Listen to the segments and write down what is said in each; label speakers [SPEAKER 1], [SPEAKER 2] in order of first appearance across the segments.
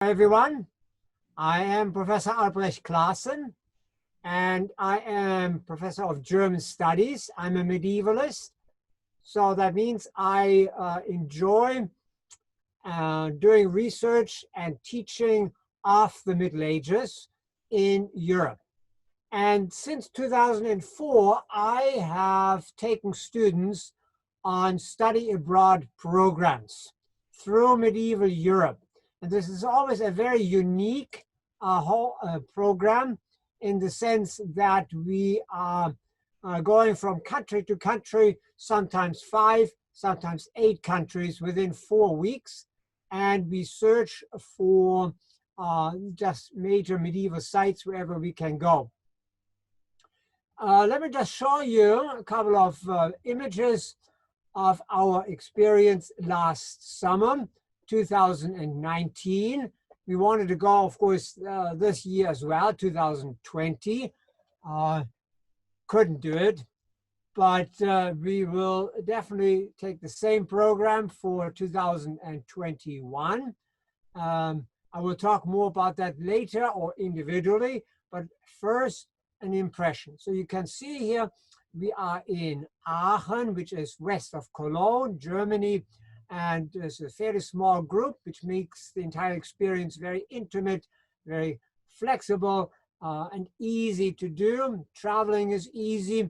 [SPEAKER 1] Hi everyone, I am Professor Albrecht Classen, and I am Professor of German Studies. I'm a medievalist, so that means I enjoy doing research and teaching of the Middle Ages in Europe. And since 2004, I have taken students on study abroad programs through medieval Europe. And this is always a very unique program in the sense that we are going from country to country, sometimes 5, sometimes 8 countries within 4 weeks. And we search for just major medieval sites wherever we can go. Let me just show you a couple of images of our experience last summer, 2019. We wanted to go, of course, this year as well, 2020. Couldn't do it, but we will definitely take the same program for 2021. I will talk more about that later or individually, but first, an impression. So you can see here, we are in Aachen, which is west of Cologne, Germany, and there's a fairly small group, which makes the entire experience very intimate, very flexible, and easy to do. Traveling is easy.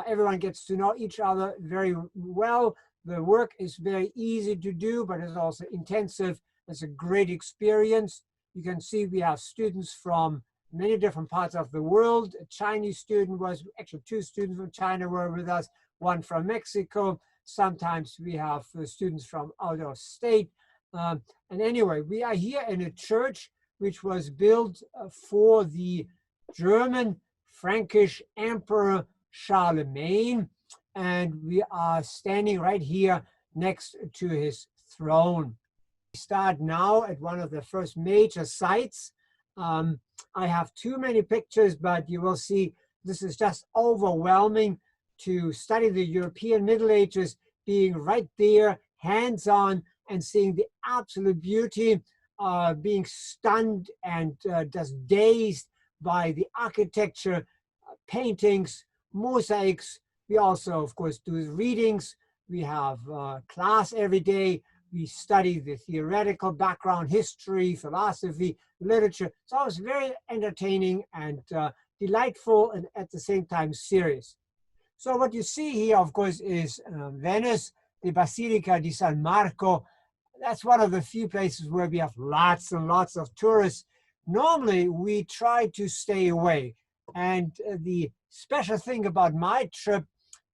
[SPEAKER 1] Everyone gets to know each other very well. The work is very easy to do, but it's also intensive. It's a great experience. You can see we have students from many different parts of the world. A Chinese student was, actually 2 students from China were with us, 1 from Mexico. Sometimes we have students from out of state. And anyway, we are here in a church which was built for the German Frankish Emperor Charlemagne. And we are standing right here next to his throne. We start now at one of the first major sites. I have too many pictures, but you will see this is just overwhelming to study the European Middle Ages, being right there, hands-on, and seeing the absolute beauty, being stunned and just dazed by the architecture, paintings, mosaics. We also, of course, do readings. We have class every day. We study the theoretical background, history, philosophy, literature. So it's very entertaining and delightful, and at the same time serious. So what you see here, of course, is Venice, the Basilica di San Marco. That's one of the few places where we have lots and lots of tourists. Normally, we try to stay away. And the special thing about my trip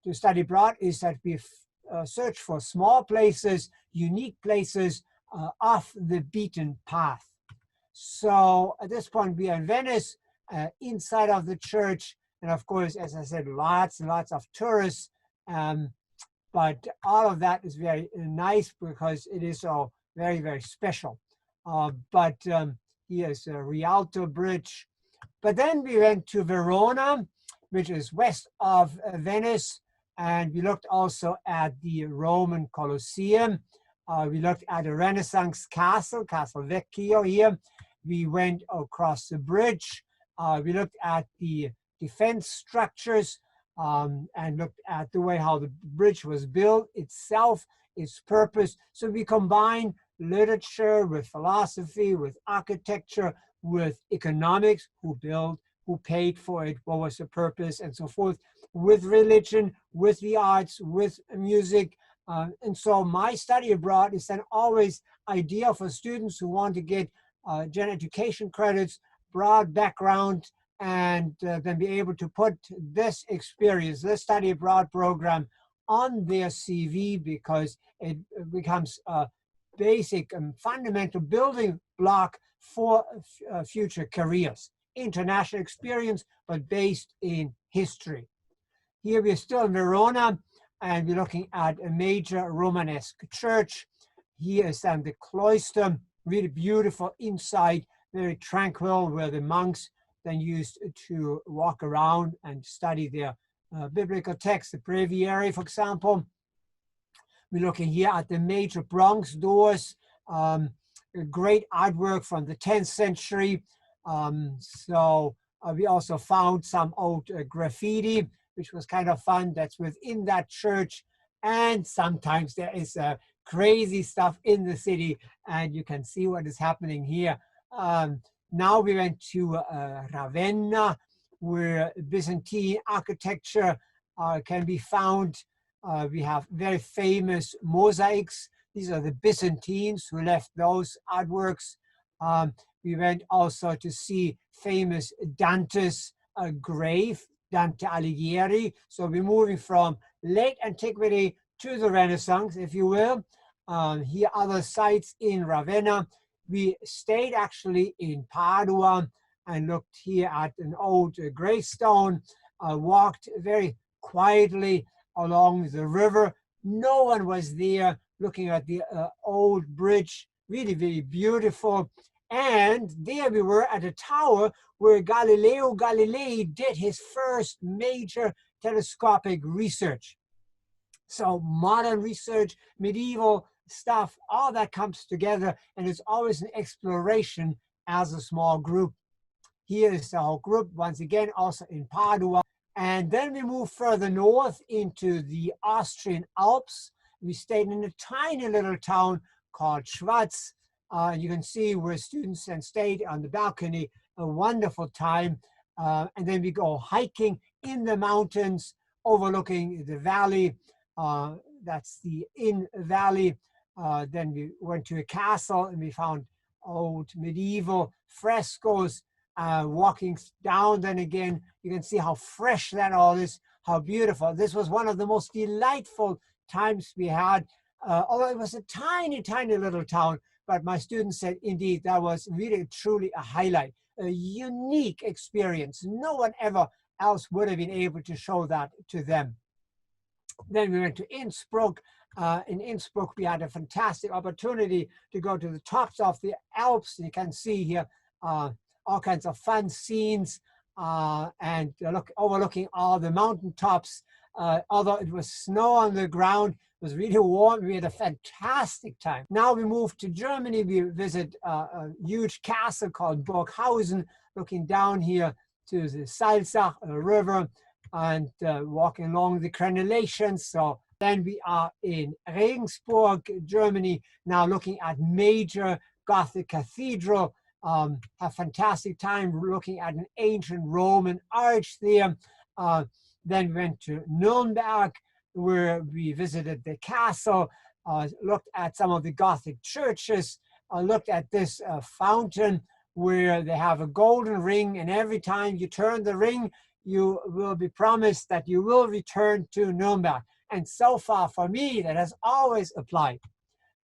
[SPEAKER 1] to study abroad is that we search for small places, unique places off the beaten path. So at this point, we are in Venice, inside of the church. And of course, as I said, lots and lots of tourists. But all of that is very nice because it is so very, very special. Here's a Rialto Bridge. But then we went to Verona, which is west of Venice. And we looked also at the Roman Colosseum. We looked at a Renaissance castle, Castle Vecchio here. We went across the bridge. We looked at the defense structures and looked at the way how the bridge was built itself, its purpose. So we combine literature with philosophy, with architecture, with economics, who built, who paid for it, what was the purpose, and so forth, with religion, with the arts, with music. And so my study abroad is then always ideal for students who want to get general education credits, broad background, and then be able to put this experience, this study abroad program on their CV, because it becomes a basic and fundamental building block for future careers. International experience, but based in history. Here we are still in Verona, and we're looking at a major Romanesque church. Here is then the cloister, really beautiful inside, very tranquil, where the monks then used to walk around and study their biblical text, the breviary, for example. We're looking here at the major Bronx doors. great artwork from the 10th century. We also found some old graffiti, which was kind of fun. That's within that church. And sometimes there is crazy stuff in the city, and you can see what is happening here. Now we went to Ravenna, where Byzantine architecture can be found. We have very famous mosaics. These are the Byzantines who left those artworks. We went also to see famous Dante's grave, Dante Alighieri. So we're moving from late antiquity to the Renaissance, if you will. Here are other sites in Ravenna. We stayed actually in Padua and looked here at an old gravestone, walked very quietly along the river. No one was there, looking at the old bridge, really, really beautiful. And there we were at a tower where Galileo Galilei did his first major telescopic research. So modern research, medieval stuff, all that comes together, and it's always an exploration as a small group. Here is the whole group, once again, also in Padua. And then we move further north into the Austrian Alps. We stayed in a tiny little town called Schwaz. You can see where students then stayed on the balcony, a wonderful time. And then we go hiking in the mountains, overlooking the valley. That's the Inn Valley. Then we went to a castle and we found old medieval frescoes. Walking down, then again, you can see how fresh that all is, how beautiful. This was one of the most delightful times we had. Although it was a tiny, tiny little town, but my students said, indeed, that was really, truly a highlight, a unique experience. No one ever else would have been able to show that to them. Then we went to Innsbruck. In Innsbruck, we had a fantastic opportunity to go to the tops of the Alps. You can see here all kinds of fun scenes and overlooking all the mountaintops. Although it was snow on the ground, it was really warm. We had a fantastic time. Now we move to Germany. We visit a huge castle called Burghausen, looking down here to the Salzach River and walking along the crenellations. So then we are in Regensburg, Germany, now looking at major Gothic cathedral. Have fantastic time looking at an ancient Roman arch there. Then we went to Nuremberg, where we visited the castle, looked at some of the Gothic churches, looked at this fountain where they have a golden ring, and every time you turn the ring, you will be promised that you will return to Nuremberg. And so far for me, that has always applied.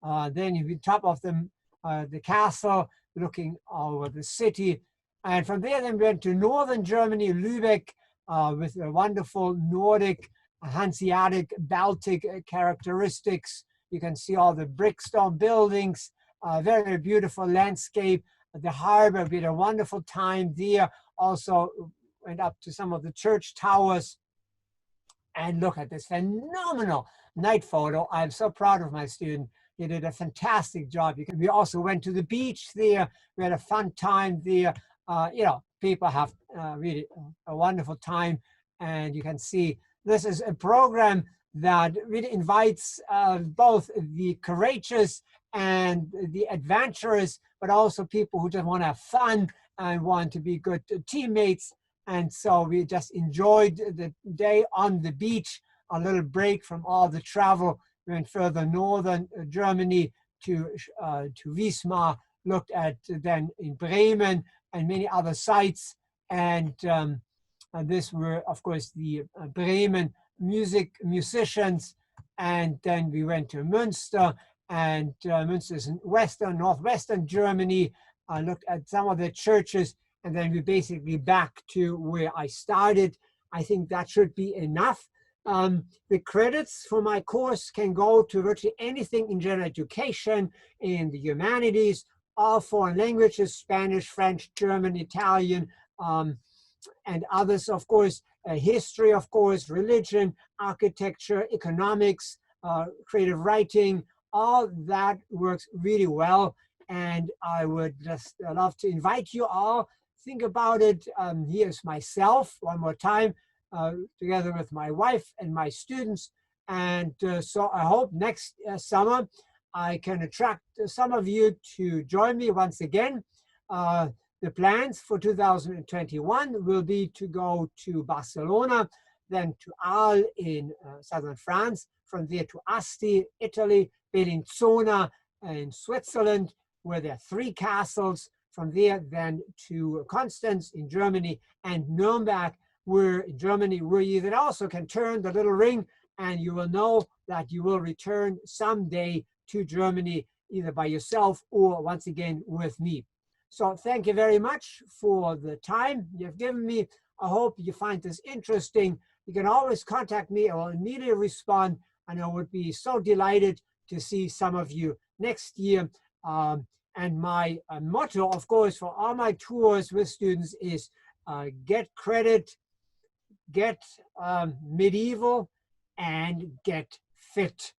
[SPEAKER 1] Then you be top of the castle, looking over the city. And from there, then we went to northern Germany, Lubick, with a wonderful Nordic, Hanseatic, Baltic characteristics. You can see all the brickstone buildings, very, very beautiful landscape. The harbor, we had a wonderful time there. Also went up to some of the church towers and look at this phenomenal night photo. I'm so proud of my student. He did a fantastic job. We also went to the beach there. We had a fun time there. People have really a wonderful time. And you can see this is a program that really invites both the courageous and the adventurous, but also people who just want to have fun and want to be good teammates. And so we just enjoyed the day on the beach, a little break from all the travel. We went further northern Germany to Wismar, looked at then in Bremen and many other sites. And this were, of course, the Bremen musicians. And then we went to Münster, and Münster is in northwestern Germany. I looked at some of the churches, and then we basically back to where I started. I think that should be enough. The credits for my course can go to virtually anything in general education, in the humanities, all foreign languages, Spanish, French, German, Italian, and others, of course, history, of course, religion, architecture, economics, creative writing, all that works really well. And I would just love to invite you all. Think about it. Here's myself one more time, together with my wife and my students. And so I hope next summer I can attract some of you to join me once again. The plans for 2021 will be to go to Barcelona, then to Arles in southern France, from there to Asti, Italy, Bellinzona in Switzerland, where there are 3 castles. From there, then to Constance in Germany, and Nuremberg, where in Germany, where you then also can turn the little ring, and you will know that you will return someday to Germany, either by yourself or once again with me. So thank you very much for the time you've given me. I hope you find this interesting. You can always contact me. I will immediately respond, and I would be so delighted to see some of you next year. And my motto, of course, for all my tours with students is get credit, get medieval, and get fit.